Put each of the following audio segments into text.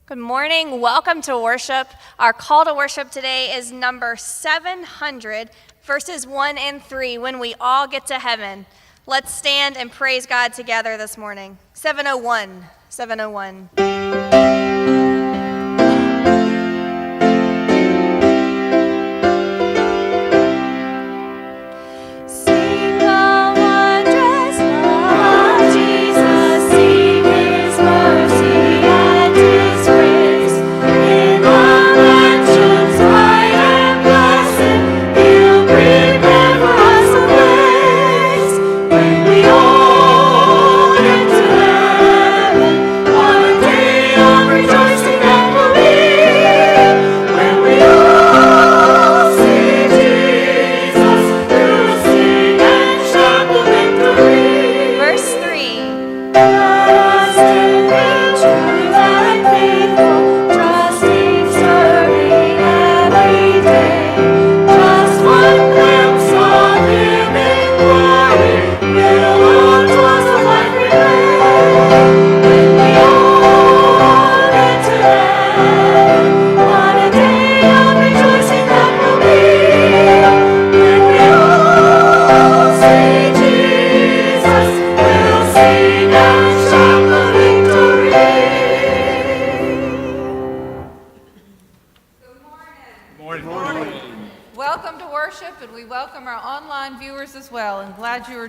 Good morning. Welcome to worship. Our call to worship today is number 700, verses 1 and 3, when we all get to heaven. Let's stand and praise God together this morning. 701. 701.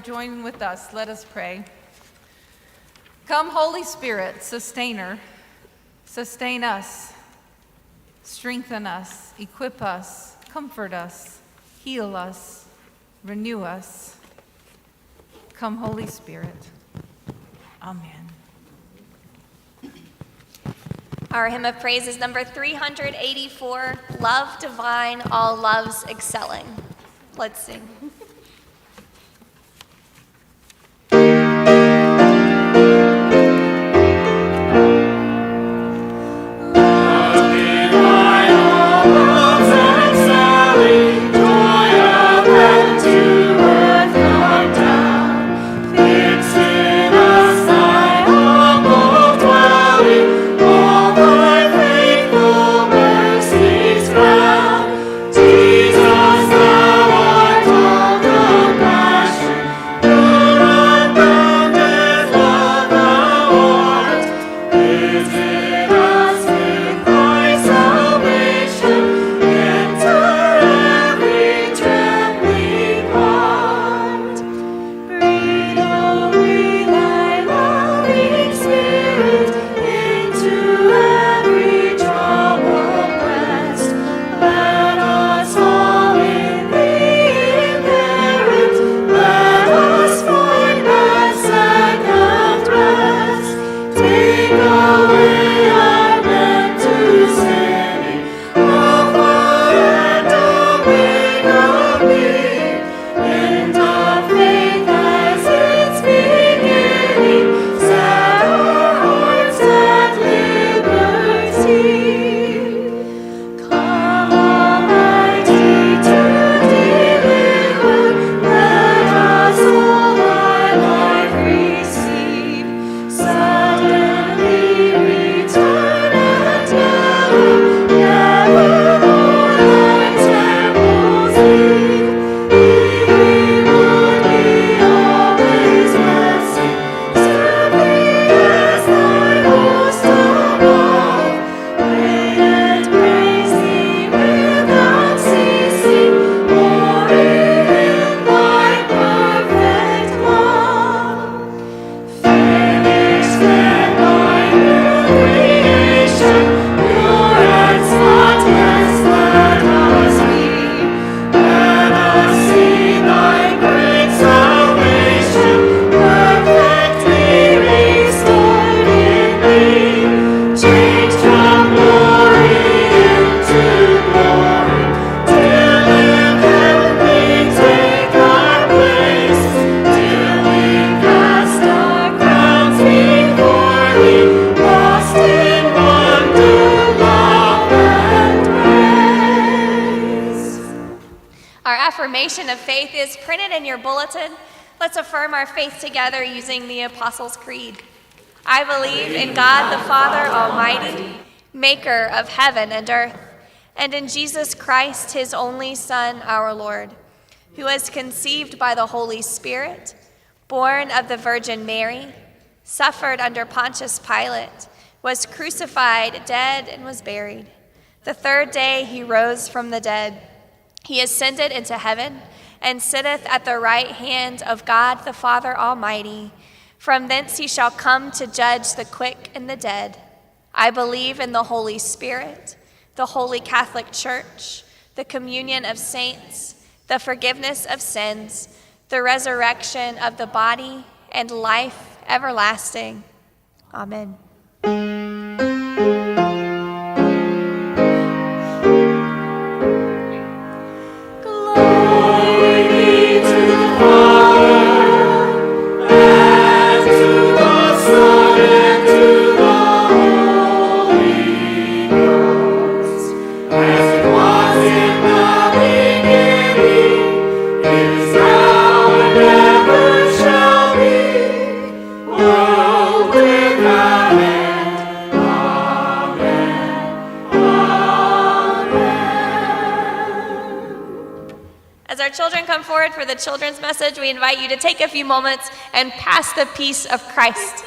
Join with us. Let us pray. Come, Holy Spirit, sustainer, sustain us, strengthen us, equip us, comfort us, heal us, renew us. Come, Holy Spirit. Amen. Our hymn of praise is number 384, Love Divine, All Loves Excelling. Let's sing. Affirmation of faith is printed in your bulletin. Let's affirm our faith together using the Apostles' Creed. I believe in God the Father Almighty, maker of heaven and earth, and in Jesus Christ, his only Son, our Lord, who was conceived by the Holy Spirit, born of the Virgin Mary, suffered under Pontius Pilate, was crucified, dead, and was buried. The third day he rose from the dead. He ascended into heaven and sitteth at the right hand of God the Father Almighty. From thence he shall come to judge the quick and the dead. I believe in the Holy Spirit, the Holy Catholic Church, the communion of saints, the forgiveness of sins, the resurrection of the body, and life everlasting. Amen. As our children come forward for the children's message, we invite you to take a few moments and pass the peace of Christ.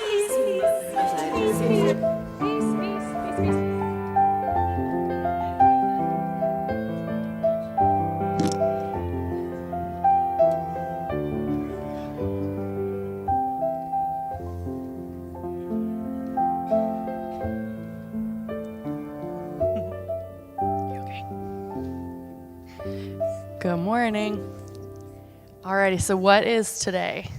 Good morning. Alrighty, so what is today?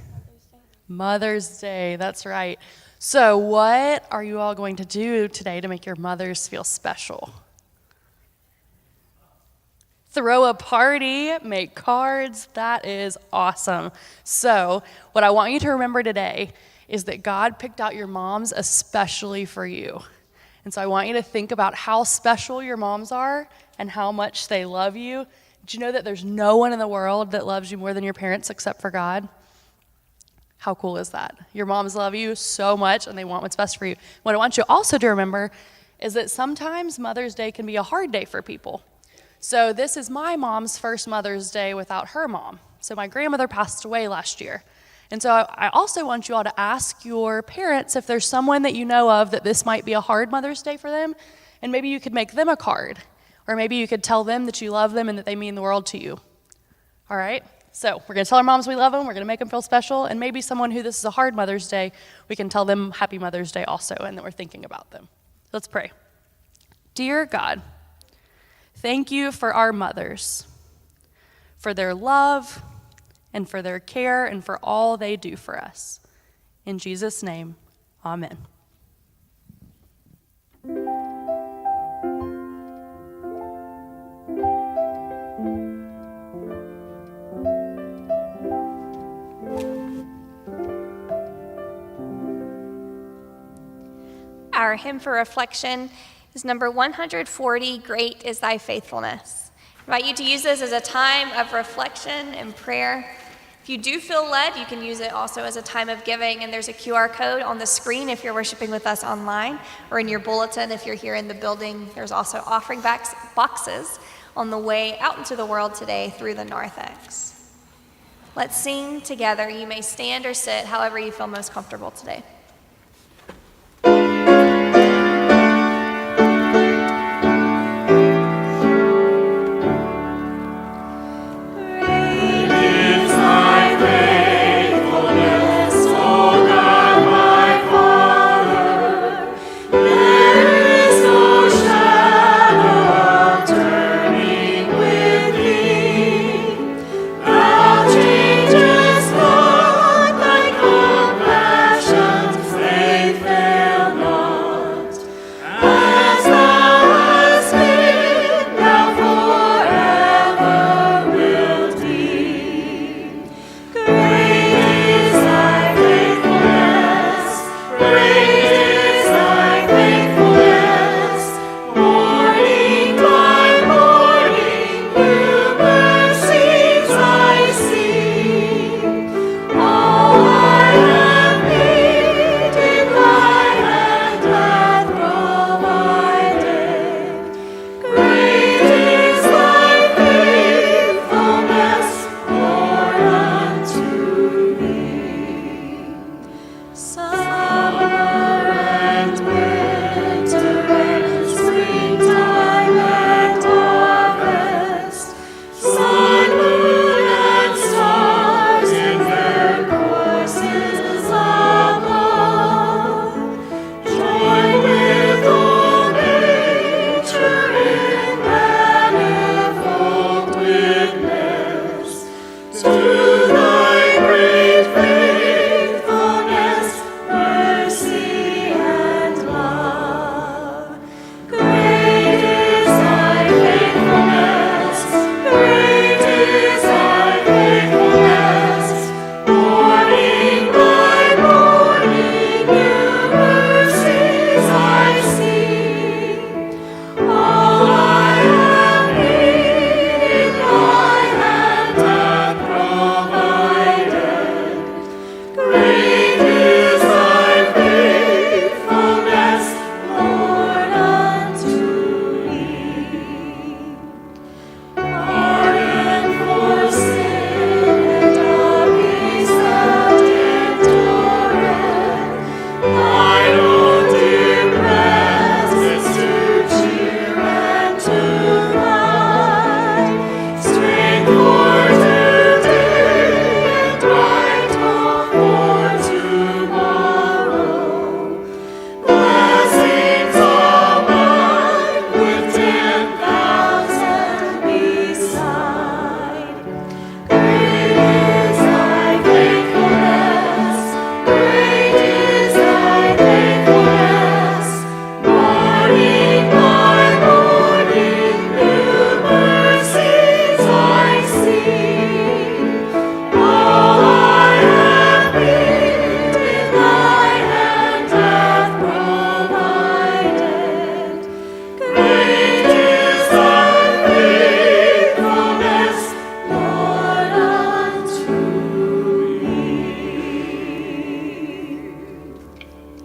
Mother's Day, that's right. So what are you all going to do today to make your mothers feel special? Throw a party, make cards, that is awesome. So what I want you to remember today is that God picked out your moms especially for you. And so I want you to think about how special your moms are and how much they love you. Did you know that there's no one in the world that loves you more than your parents except for God? How cool is that? Your moms love you so much and they want what's best for you. What I want you also to remember is that sometimes Mother's Day can be a hard day for people. So this is my mom's first Mother's Day without her mom. So my grandmother passed away last year. And so I also want you all to ask your parents if there's someone that you know of that this might be a hard Mother's Day for them, and maybe you could make them a card. Or maybe you could tell them that you love them and that they mean the world to you. All right? So we're going to tell our moms we love them. We're going to make them feel special. And maybe someone who this is a hard Mother's Day, we can tell them Happy Mother's Day also and that we're thinking about them. Let's pray. Dear God, thank you for our mothers, for their love and for their care and for all they do for us. In Jesus' name, amen. Our hymn for reflection is number 140, Great is Thy Faithfulness. I invite you to use this as a time of reflection and prayer. If you do feel led, you can use it also as a time of giving, and there's a QR code on the screen if you're worshiping with us online, or in your bulletin if you're here in the building. There's also offering boxes on the way out into the world today through the narthex. Let's sing together. You may stand or sit, however you feel most comfortable today. Changes not thy compassions.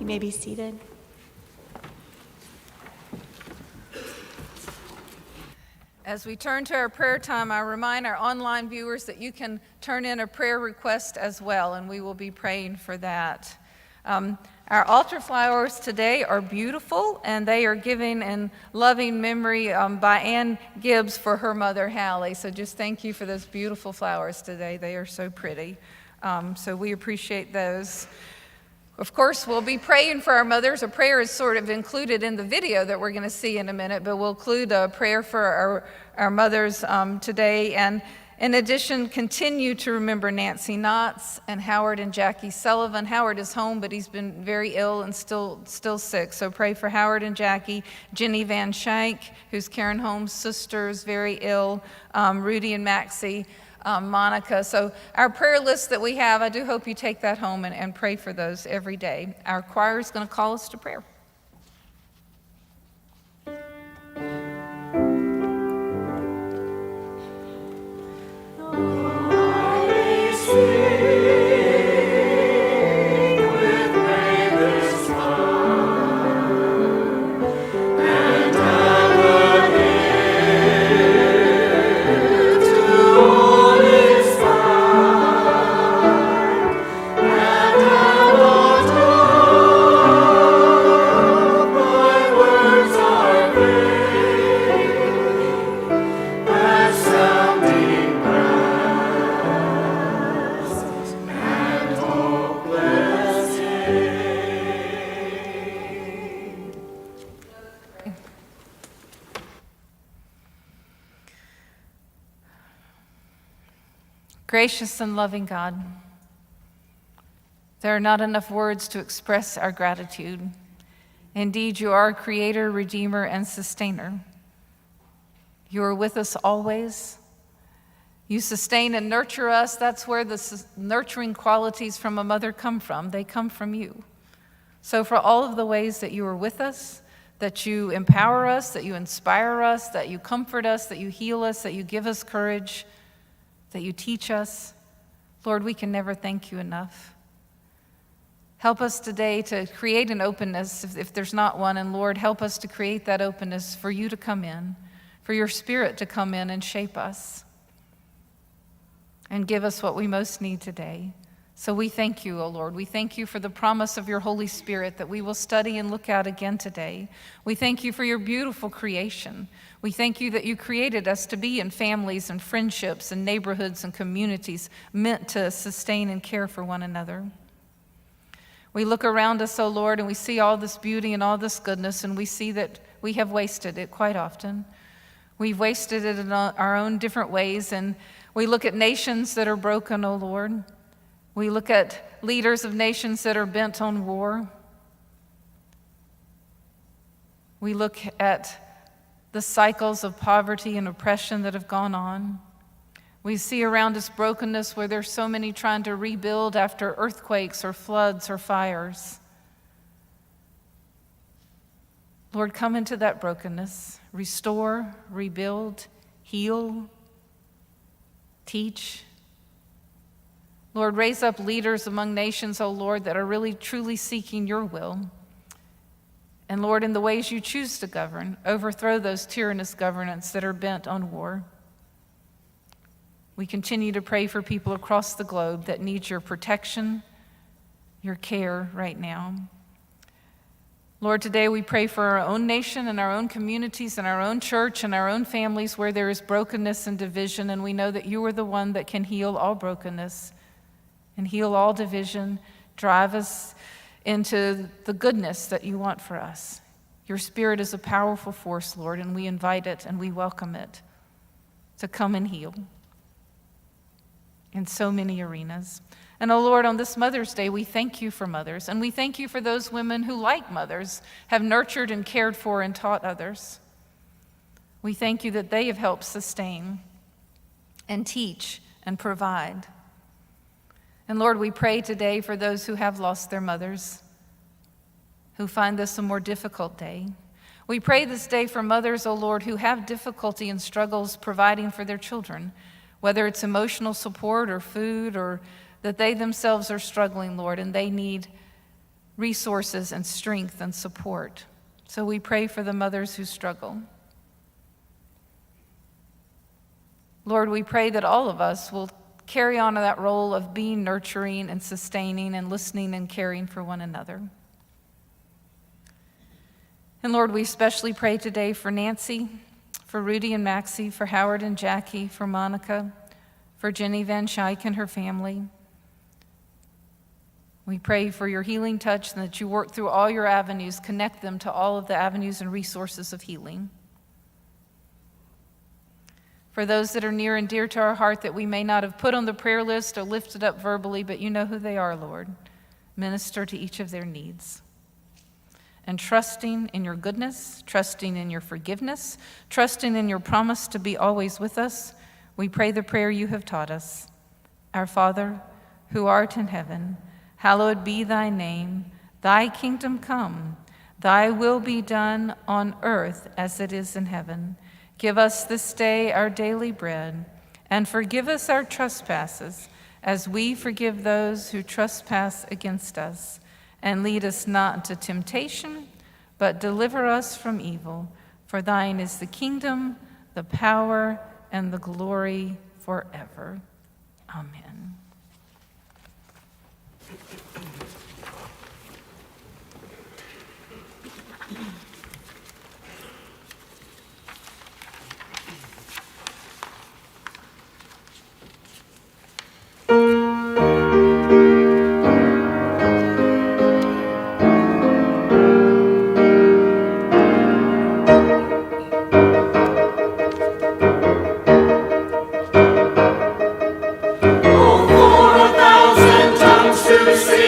may be seated. As we turn to our prayer time, I remind our online viewers that you can turn in a prayer request as well, and we will be praying for that. Our altar flowers today are beautiful, and they are given in loving memory by Ann Gibbs for her mother, Hallie. So just thank you for those beautiful flowers today. They are so pretty. So we appreciate those. Of course, we'll be praying for our mothers. A prayer is sort of included in the video that we're going to see in a minute, but we'll include a prayer for our mothers today. And in addition, continue to remember Nancy Knotts and Howard and Jackie Sullivan. Howard is home, but he's been very ill and still sick. So pray for Howard and Jackie. Jenny Van Shank, who's Karen Holmes' sister, is very ill. Rudy and Maxie. Monica. So our prayer list that we have, I do hope you take that home and pray for those every day. Our choir is going to call us to prayer. Gracious and loving God, there are not enough words to express our gratitude. Indeed, you are our creator, redeemer, and sustainer. You are with us always. You sustain and nurture us. That's where the nurturing qualities from a mother come from. They come from you. So for all of the ways that you are with us, that you empower us, that you inspire us, that you comfort us, that you heal us, that you give us courage, that you teach us, Lord, we can never thank you enough. Help us today to create an openness if there's not one, and Lord, help us to create that openness for you to come in, for your Spirit to come in and shape us and give us what we most need today. So we thank you, O Lord. We thank you for the promise of your Holy Spirit that we will study and look at again today. We thank you for your beautiful creation. We thank you that you created us to be in families and friendships and neighborhoods and communities meant to sustain and care for one another. We look around us, O Lord, and we see all this beauty and all this goodness, and we see that we have wasted it quite often. We've wasted it in our own different ways, and we look at nations that are broken, O Lord. We look at leaders of nations that are bent on war. We look at the cycles of poverty and oppression that have gone on. We see around us brokenness where there's so many trying to rebuild after earthquakes or floods or fires. Lord, come into that brokenness. Restore, rebuild, heal, teach. Lord, raise up leaders among nations, O Lord, that are really truly seeking your will. And Lord, in the ways you choose to govern, overthrow those tyrannous governments that are bent on war. We continue to pray for people across the globe that need your protection, your care right now. Lord, today we pray for our own nation and our own communities and our own church and our own families where there is brokenness and division, and we know that you are the one that can heal all brokenness and heal all division, drive us into the goodness that you want for us. Your Spirit is a powerful force, Lord, and we invite it and we welcome it to come and heal in so many arenas. And, oh Lord, on this Mother's Day, we thank you for mothers, and we thank you for those women who, like mothers, have nurtured and cared for and taught others. We thank you that they have helped sustain and teach and provide. And Lord, we pray today for those who have lost their mothers, who find this a more difficult day. We pray this day for mothers, O Lord, who have difficulty and struggles providing for their children, whether it's emotional support or food, or that they themselves are struggling, Lord, and they need resources and strength and support. So we pray for the mothers who struggle. Lord, we pray that all of us will carry on that role of being nurturing and sustaining and listening and caring for one another. And Lord, we especially pray today for Nancy, for Rudy and Maxie, for Howard and Jackie, for Monica, for Jenny Van Schaik and her family. We pray for your healing touch and that you work through all your avenues, connect them to all of the avenues and resources of healing. For those that are near and dear to our heart that we may not have put on the prayer list or lifted up verbally, but you know who they are, Lord. Minister to each of their needs. And trusting in your goodness, trusting in your forgiveness, trusting in your promise to be always with us, we pray the prayer you have taught us. Our Father, who art in heaven, hallowed be thy name. Thy kingdom come. Thy will be done on earth as it is in heaven. Give us this day our daily bread, and forgive us our trespasses, as we forgive those who trespass against us. And lead us not into temptation, but deliver us from evil. For thine is the kingdom, the power, and the glory forever. Amen. To see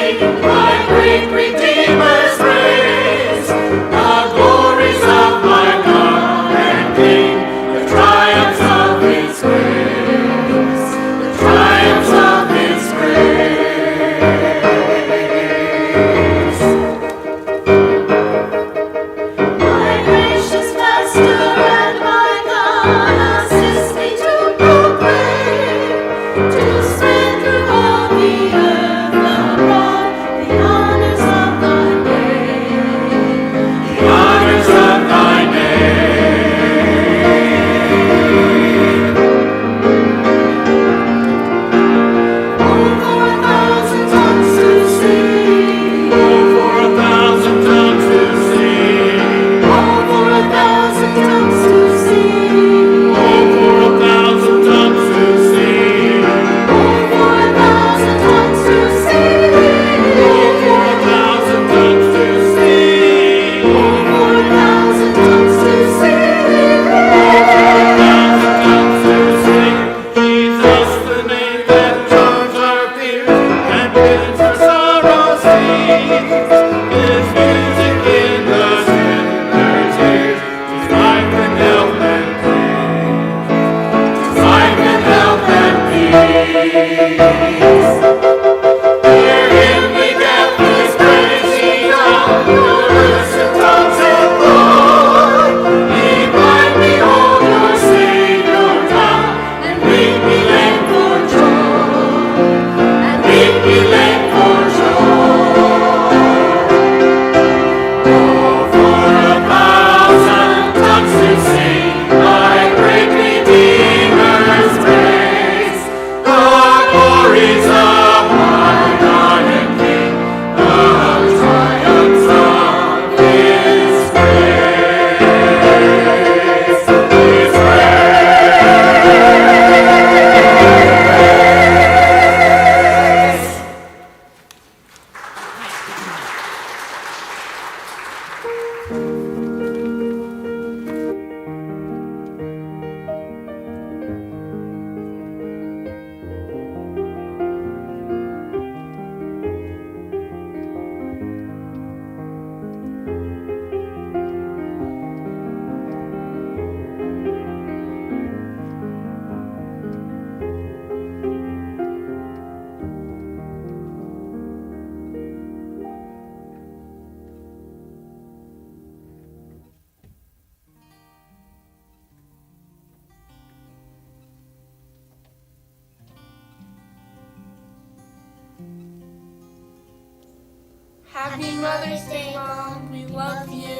Happy Mother's Day, Mom. We love you.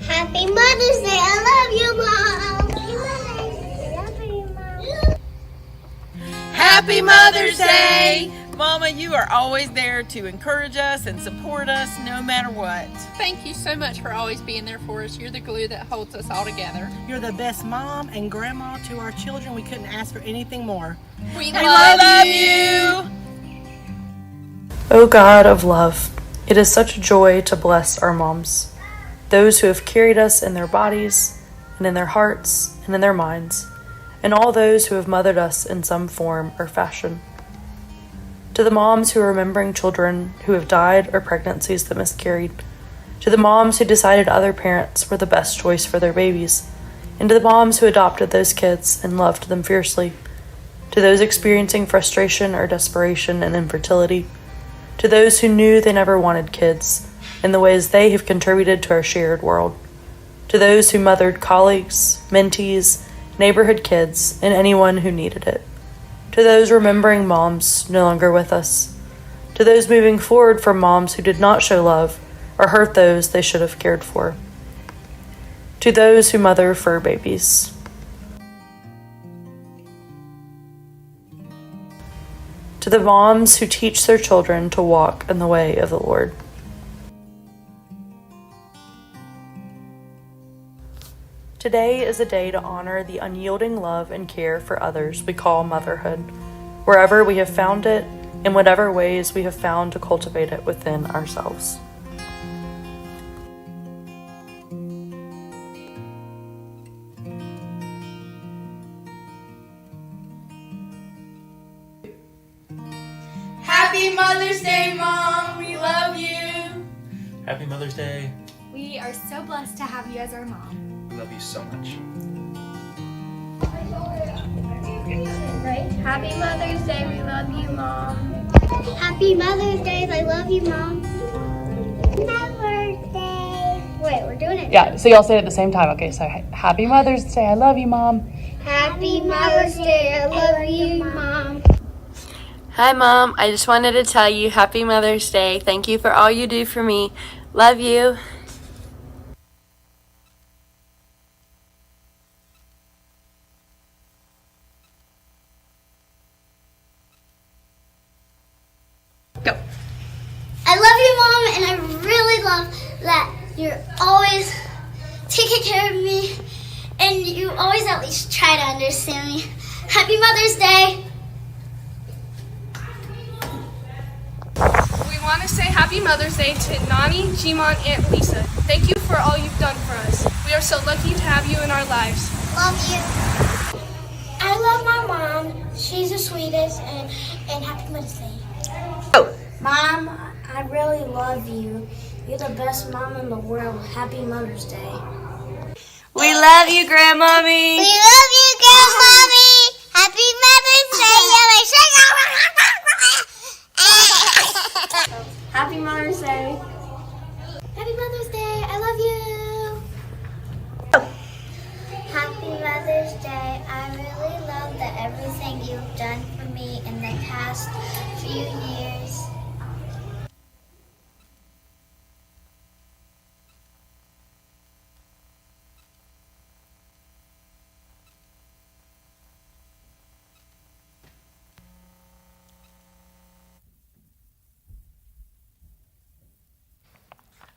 Happy Mother's Day. I love you, Mom. Happy Mother's Day. I love you, Mom. Happy Mother's Day! Mama, you are always there to encourage us and support us no matter what. Thank you so much for always being there for us. You're the glue that holds us all together. You're the best mom and grandma to our children. We couldn't ask for anything more. We Love you! O God of love, it is such a joy to bless our moms, those who have carried us in their bodies and in their hearts and in their minds, and all those who have mothered us in some form or fashion. To the moms who are remembering children who have died or pregnancies that miscarried, to the moms who decided other parents were the best choice for their babies, and to the moms who adopted those kids and loved them fiercely, to those experiencing frustration or desperation and infertility, to those who knew they never wanted kids, in the ways they have contributed to our shared world, to those who mothered colleagues, mentees, neighborhood kids, and anyone who needed it, to those remembering moms no longer with us, to those moving forward from moms who did not show love or hurt those they should have cared for, to those who mother fur babies. To the moms who teach their children to walk in the way of the Lord. Today is a day to honor the unyielding love and care for others we call motherhood, wherever we have found it, in whatever ways we have found to cultivate it within ourselves. Happy Mother's Day, Mom. We love you. Happy Mother's Day. We are so blessed to have you as our mom. We love you so much. Happy Mother's Day, we love you, Mom. Happy Mother's Day. I love you, Mom. Mother's Day. Wait, we're doing it. Yeah, so y'all say it at the same time. Okay, so Happy Mother's Day. I love you, Mom. Happy Mother's Day. I love you, Mom. Hi, Mom. I just wanted to tell you Happy Mother's Day. Thank you for all you do for me. Love you. Go. I love you, Mom, and I really love that you're always taking care of me, and you always at least try to understand me. Happy Mother's Day. We want to say Happy Mother's Day to Nani, Jimon, Aunt Lisa. Thank you for all you've done for us. We are so lucky to have you in our lives. Love you. I love my mom. She's the sweetest, and Happy Mother's Day. Mom, I really love you. You're the best mom in the world. Happy Mother's Day. We love you, Grandmommy. We love you, Grandmommy. Happy Mother's Day. Happy Mother's Day. Happy Mother's Day. I love you. Happy Mother's Day. I really love that everything you've done for me in the past few years.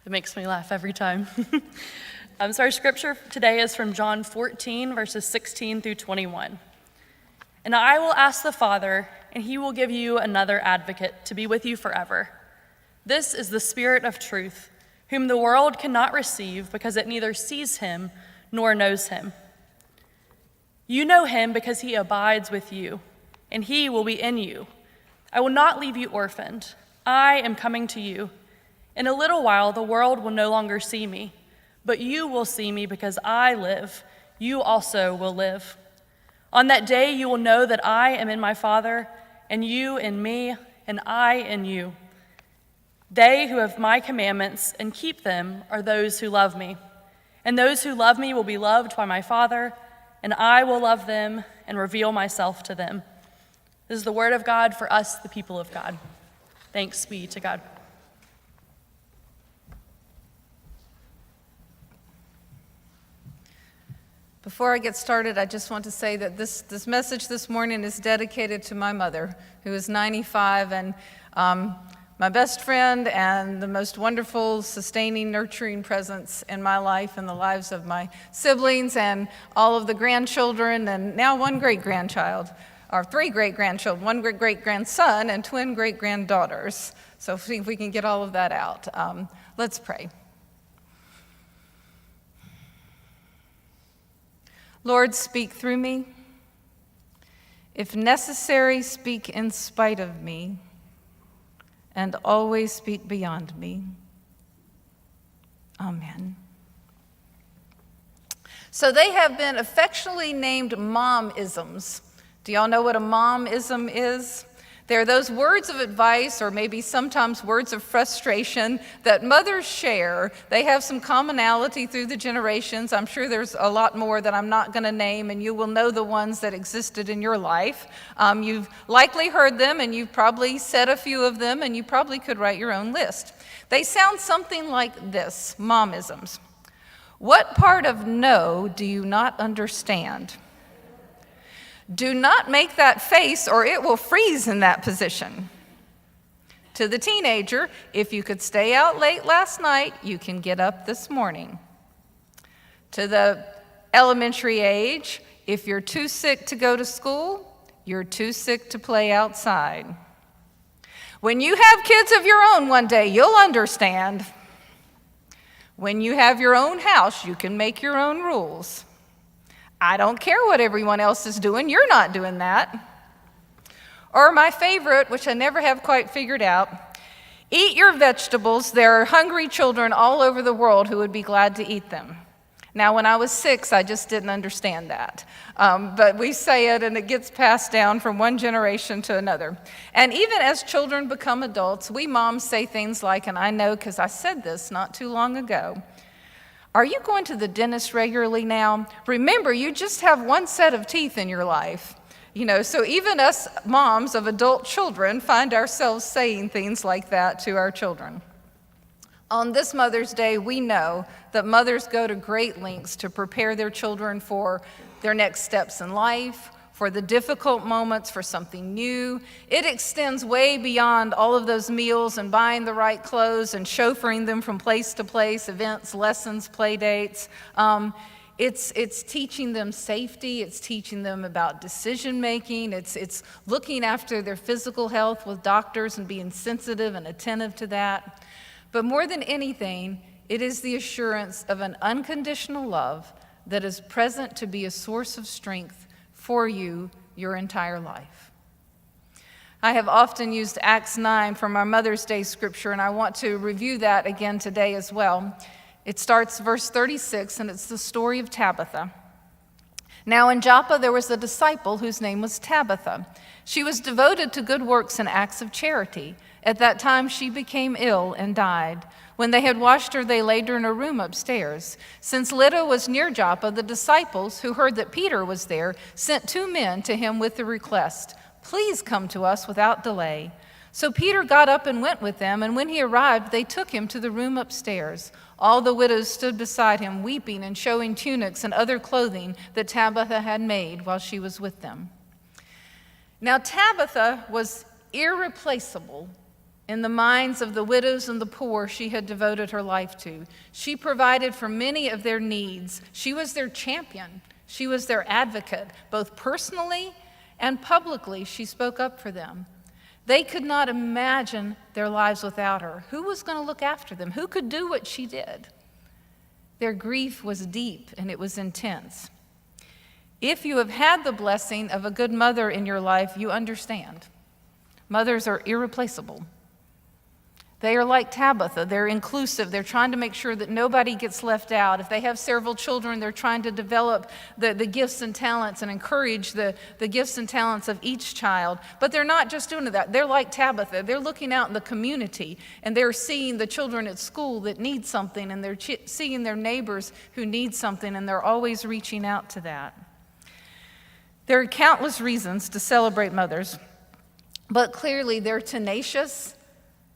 It makes me laugh every time. So our scripture today is from John 14, verses 16 through 21. And I will ask the Father, and he will give you another advocate to be with you forever. This is the Spirit of truth, whom the world cannot receive because it neither sees him nor knows him. You know him because he abides with you, and he will be in you. I will not leave you orphaned. I am coming to you. In a little while, the world will no longer see me, but you will see me because I live. You also will live. On that day, you will know that I am in my Father, and you in me, and I in you. They who have my commandments and keep them are those who love me. And those who love me will be loved by my Father, and I will love them and reveal myself to them. This is the word of God for us, the people of God. Thanks be to God. Before I get started, I just want to say that this message this morning is dedicated to my mother, who is 95, and my best friend and the most wonderful, sustaining, nurturing presence in my life and the lives of my siblings and all of the grandchildren, and now one great-grandchild, or 3 great-grandchildren, 1 great-grandson, and twin great-granddaughters. So see if we can get all of that out. Let's pray. Lord, speak through me. If necessary, speak in spite of me, and always speak beyond me. Amen. So they have been affectionately named mom-isms. Do y'all know what a mom-ism is? They're those words of advice, or maybe sometimes words of frustration, that mothers share. They have some commonality through the generations. I'm sure there's a lot more that I'm not going to name, and you will know the ones that existed in your life. You've likely heard them, and you've probably said a few of them, and you probably could write your own list. They sound something like this, mom-isms. What part of no do you not understand? Do not make that face or it will freeze in that position. To the teenager, if you could stay out late last night, you can get up this morning. To the elementary age, if you're too sick to go to school, you're too sick to play outside. When you have kids of your own one day, you'll understand. When you have your own house, you can make your own rules. I don't care what everyone else is doing, you're not doing that. Or my favorite, which I never have quite figured out, eat your vegetables. There are hungry children all over the world who would be glad to eat them. Now, when I was 6, I just didn't understand that. But we say it, and it gets passed down from one generation to another. And even as children become adults, we moms say things like, and I know because I said this not too long ago, are you going to the dentist regularly now? Remember, you just have one set of teeth in your life. So even us moms of adult children find ourselves saying things like that to our children. On this Mother's Day, we know that mothers go to great lengths to prepare their children for their next steps in life, for the difficult moments, for something new. It extends way beyond all of those meals and buying the right clothes and chauffeuring them from place to place, events, lessons, play dates. It's teaching them safety. It's teaching them about decision making. It's looking after their physical health with doctors and being sensitive and attentive to that. But more than anything, it is the assurance of an unconditional love that is present to be a source of strength for you your entire life. I have often used Acts 9 from our Mother's Day scripture, and I want to review that again today as well. It starts verse 36, and it's the story of Tabitha. Now in Joppa there was a disciple whose name was Tabitha. She was devoted to good works and acts of charity. At that time she became ill and died. When they had washed her, they laid her in a room upstairs. Since Lydda was near Joppa, the disciples, who heard that Peter was there, sent 2 men to him with the request, "Please come to us without delay." So Peter got up and went with them, and when he arrived, they took him to the room upstairs. All the widows stood beside him, weeping and showing tunics and other clothing that Tabitha had made while she was with them. Now Tabitha was irreplaceable in the minds of the widows and the poor she had devoted her life to. She provided for many of their needs. She was their champion. She was their advocate. Both personally and publicly, she spoke up for them. They could not imagine their lives without her. Who was going to look after them? Who could do what she did? Their grief was deep and it was intense. If you have had the blessing of a good mother in your life, you understand. Mothers are irreplaceable. They are like Tabitha. They're inclusive. They're trying to make sure that nobody gets left out. If they have several children, they're trying to develop the gifts and talents and encourage the gifts and talents of each child. But they're not just doing that. They're like Tabitha. They're looking out in the community, and they're seeing the children at school that need something, and they're seeing their neighbors who need something, and they're always reaching out to that. There are countless reasons to celebrate mothers, but clearly they're tenacious,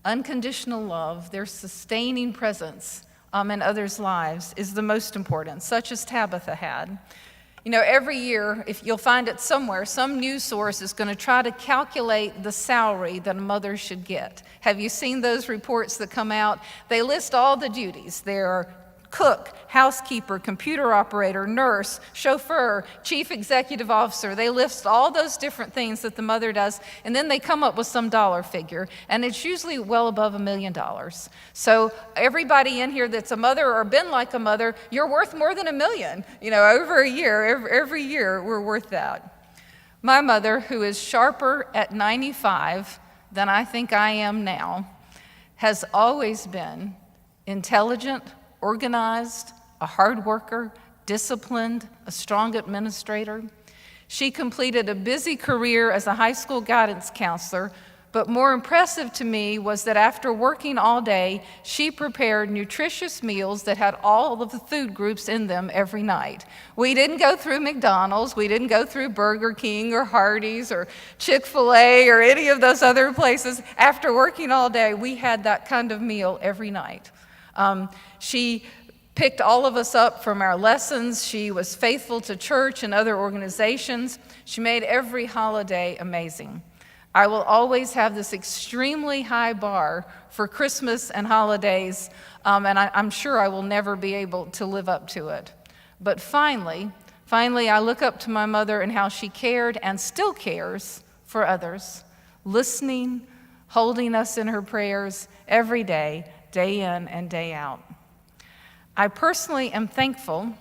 unconditional love, their sustaining presence in others' lives is the most important, such as Tabitha had. You know, every year, if you'll find it somewhere, some news source is going to try to calculate the salary that a mother should get. Have you seen those reports that come out? They list all the duties. There are cook, housekeeper, computer operator, nurse, chauffeur, chief executive officer. They list all those different things that the mother does, and then they come up with some dollar figure, and it's usually well above $1 million. So everybody in here that's a mother or been like a mother, you're worth more than $1 million. You know, over a year, every year we're worth that. My mother, who is sharper at 95 than I think I am now, has always been intelligent, organized, a hard worker, disciplined, a strong administrator. She completed a busy career as a high school guidance counselor, but more impressive to me was that after working all day, she prepared nutritious meals that had all of the food groups in them every night. We didn't go through McDonald's, we didn't go through Burger King or Hardee's or Chick-fil-A or any of those other places. After working all day, we had that kind of meal every night. She picked all of us up from our lessons. She was faithful to church and other organizations. She made every holiday amazing. I will always have this extremely high bar for Christmas and holidays, and I'm sure I will never be able to live up to it. But finally, I look up to my mother and how she cared and still cares for others, listening, holding us in her prayers every day, day in and day out. I personally am thankful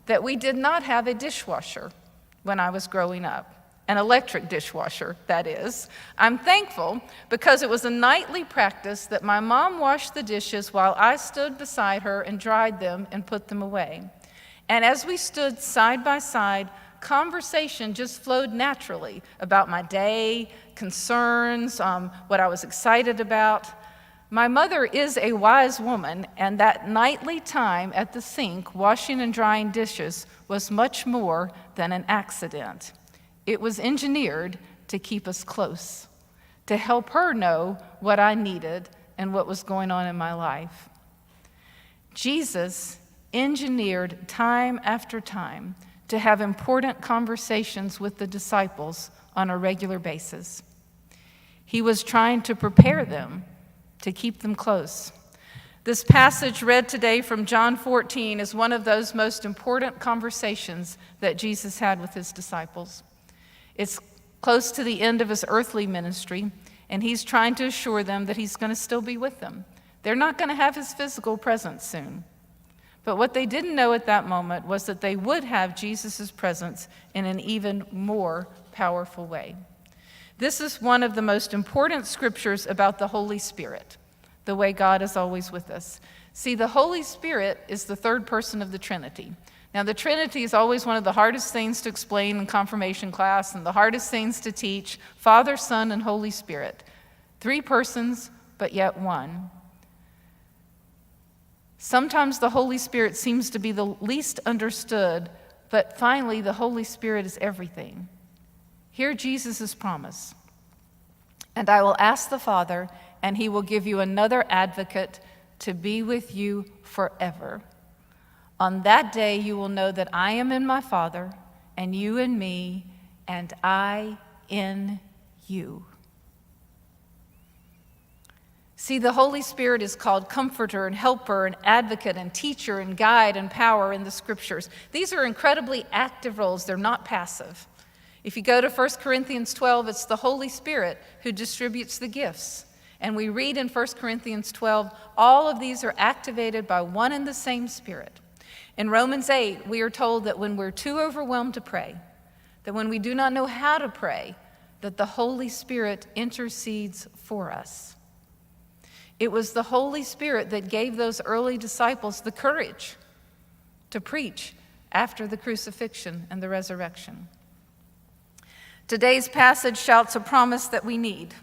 that we did not have a dishwasher when I was growing up, an electric dishwasher, that is. I'm thankful because it was a nightly practice that my mom washed the dishes while I stood beside her and dried them and put them away. And as we stood side by side, conversation just flowed naturally about my day, concerns, what I was excited about. My mother is a wise woman, and that nightly time at the sink, washing and drying dishes, was much more than an accident. It was engineered to keep us close, to help her know what I needed and what was going on in my life. Jesus engineered time after time to have important conversations with the disciples on a regular basis. He was trying to prepare them to keep them close. This passage read today from John 14 is one of those most important conversations that Jesus had with his disciples. It's close to the end of his earthly ministry, and he's trying to assure them that he's going to still be with them. They're not going to have his physical presence soon. But what they didn't know at that moment was that they would have Jesus' presence in an even more powerful way. This is one of the most important scriptures about the Holy Spirit, the way God is always with us. See, the Holy Spirit is the third person of the Trinity. Now, the Trinity is always one of the hardest things to explain in confirmation class and the hardest things to teach. Father, Son, and Holy Spirit. 3 persons, but yet one. Sometimes the Holy Spirit seems to be the least understood, but finally, the Holy Spirit is everything. Hear Jesus' promise. And I will ask the Father, and he will give you another advocate to be with you forever. On that day you will know that I am in my Father, and you in me, and I in you. See, the Holy Spirit is called Comforter and Helper and Advocate and Teacher and Guide and Power in the Scriptures. These are incredibly active roles. They're not passive. If you go to 1 Corinthians 12, it's the Holy Spirit who distributes the gifts. And we read in 1 Corinthians 12, all of these are activated by one and the same Spirit. In Romans 8, we are told that when we're too overwhelmed to pray, that when we do not know how to pray, that the Holy Spirit intercedes for us. It was the Holy Spirit that gave those early disciples the courage to preach after the crucifixion and the resurrection. Today's passage shouts a promise that we need,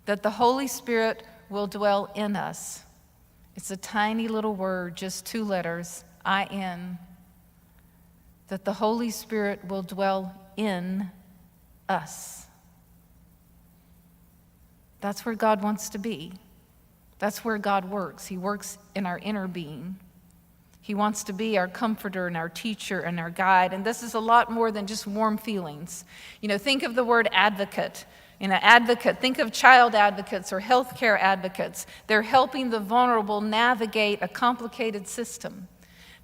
that the Holy Spirit will dwell in us. It's a tiny little word, just 2 letters, I-N, that the Holy Spirit will dwell in us. That's where God wants to be. That's where God works. He works in our inner being. He wants to be our comforter and our teacher and our guide. And this is a lot more than just warm feelings. Think of the word advocate. Advocate, think of child advocates or healthcare advocates. They're helping the vulnerable navigate a complicated system.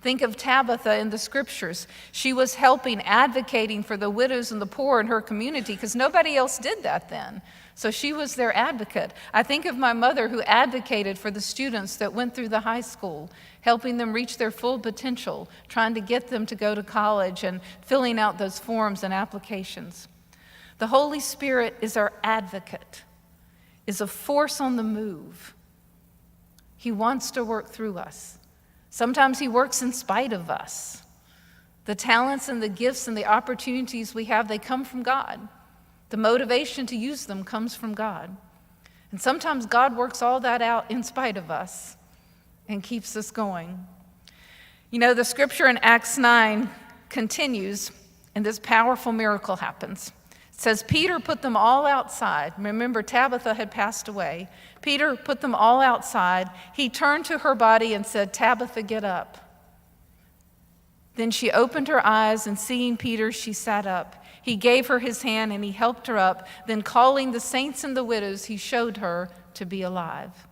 Think of Tabitha in the scriptures. She was helping, advocating for the widows and the poor in her community because nobody else did that then. So she was their advocate. I think of my mother who advocated for the students that went through the high school, helping them reach their full potential, trying to get them to go to college and filling out those forms and applications. The Holy Spirit is our advocate, is a force on the move. He wants to work through us. Sometimes he works in spite of us. The talents and the gifts and the opportunities we have, they come from God. The motivation to use them comes from God. And sometimes God works all that out in spite of us and keeps us going. The scripture in Acts 9 continues, and this powerful miracle happens. It says, Peter put them all outside. Remember, Tabitha had passed away. Peter put them all outside. He turned to her body and said, Tabitha, get up. Then she opened her eyes, and seeing Peter, she sat up. He gave her his hand, and he helped her up. Then calling the saints and the widows, he showed her to be alive.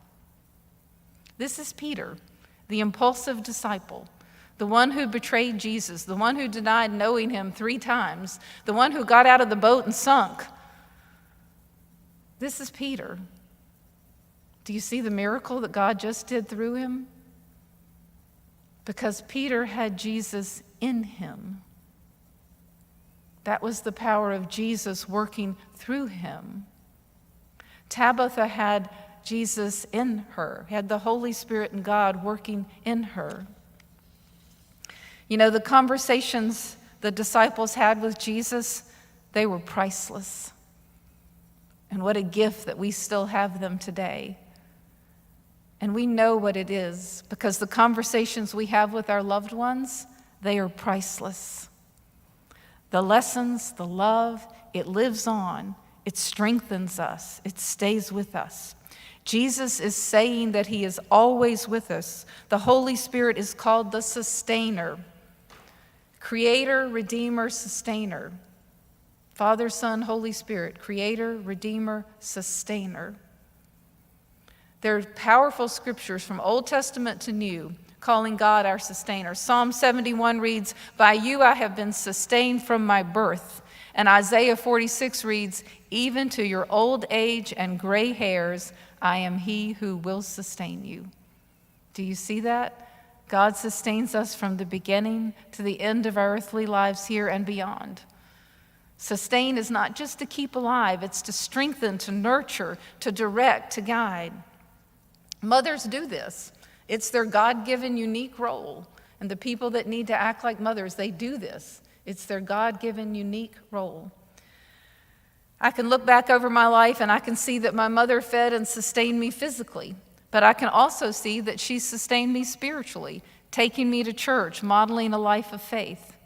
This is Peter, the impulsive disciple, the one who betrayed Jesus, the one who denied knowing him 3 times, the one who got out of the boat and sunk. This is Peter. Do you see the miracle that God just did through him? Because Peter had Jesus in him. That was the power of Jesus working through him. Tabitha had Jesus in her, had the Holy Spirit and God working in her. The conversations the disciples had with Jesus, they were priceless. And what a gift that we still have them today. And we know what it is because the conversations we have with our loved ones, they are priceless. The lessons, the love, it lives on. It strengthens us. It stays with us. Jesus is saying that he is always with us. The Holy Spirit is called the sustainer. Creator, Redeemer, Sustainer. Father, Son, Holy Spirit. Creator, Redeemer, Sustainer. There are powerful scriptures from Old Testament to New calling God our sustainer. Psalm 71 reads, by you I have been sustained from my birth. And Isaiah 46 reads, even to your old age and gray hairs, I am he who will sustain you. Do you see that? God sustains us from the beginning to the end of our earthly lives here and beyond. Sustain is not just to keep alive, it's to strengthen, to nurture, to direct, to guide. Mothers do this. It's their God-given unique role. And the people that need to act like mothers, they do this. It's their God-given unique role. I can look back over my life and I can see that my mother fed and sustained me physically. But I can also see that she sustained me spiritually, taking me to church, modeling a life of faith.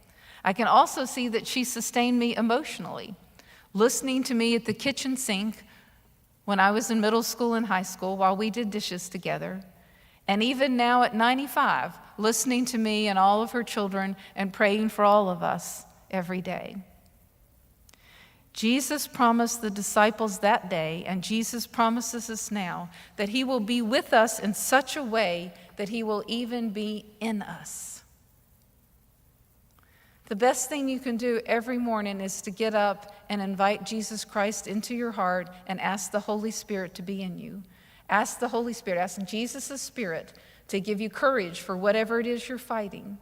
I can also see that she sustained me emotionally, listening to me at the kitchen sink when I was in middle school and high school while we did dishes together. And even now at 95, listening to me and all of her children and praying for all of us every day. Jesus promised the disciples that day, and Jesus promises us now, that he will be with us in such a way that he will even be in us. The best thing you can do every morning is to get up and invite Jesus Christ into your heart and ask the Holy Spirit to be in you. Ask the Holy Spirit, ask Jesus' Spirit to give you courage for whatever it is you're fighting,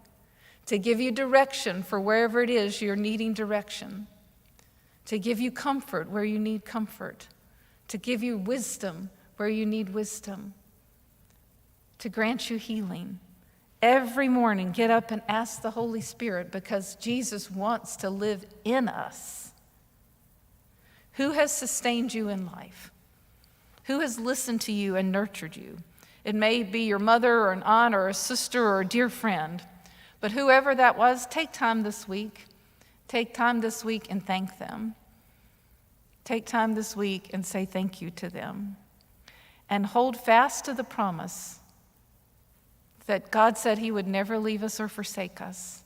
to give you direction for wherever it is you're needing direction, to give you comfort where you need comfort, to give you wisdom where you need wisdom, to grant you healing. Every morning, get up and ask the Holy Spirit because Jesus wants to live in us. Who has sustained you in life? Who has listened to you and nurtured you? It may be your mother or an aunt or a sister or a dear friend, but whoever that was, take time this week. Take time this week and thank them. Take time this week and say thank you to them. And hold fast to the promise that God said he would never leave us or forsake us.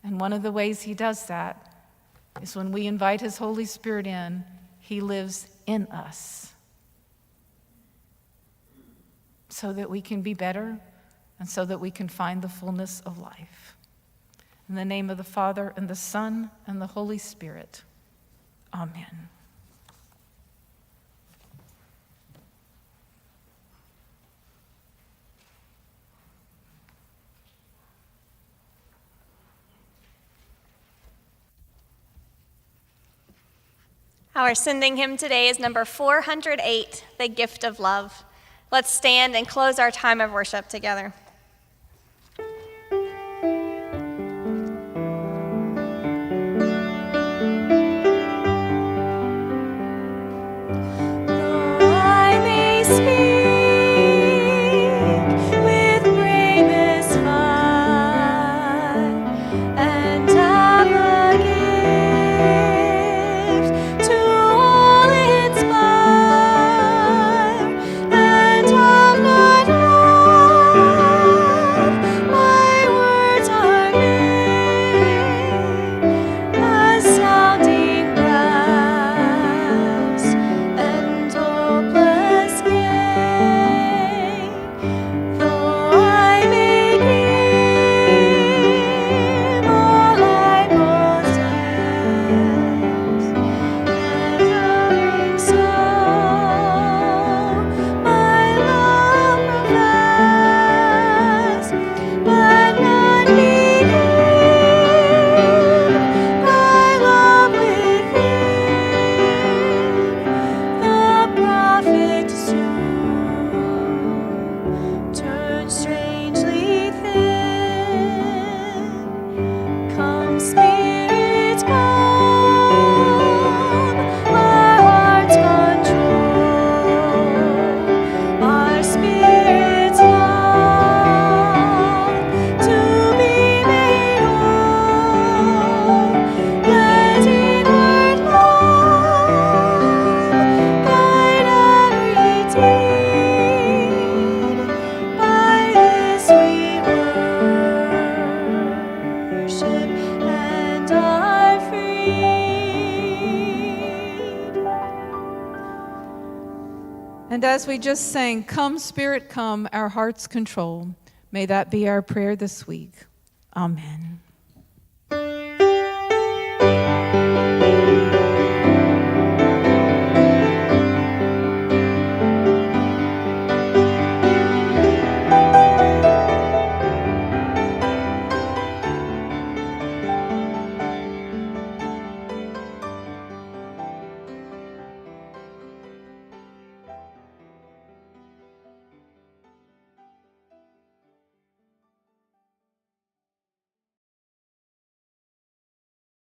And one of the ways he does that is when we invite his Holy Spirit in, he lives in us so that we can be better and so that we can find the fullness of life. In the name of the Father, and the Son, and the Holy Spirit. Amen. Our sending hymn today is number 408, The Gift of Love. Let's stand and close our time of worship together. And as we just sang, "Come, Spirit, come, our hearts control," may that be our prayer this week. Amen.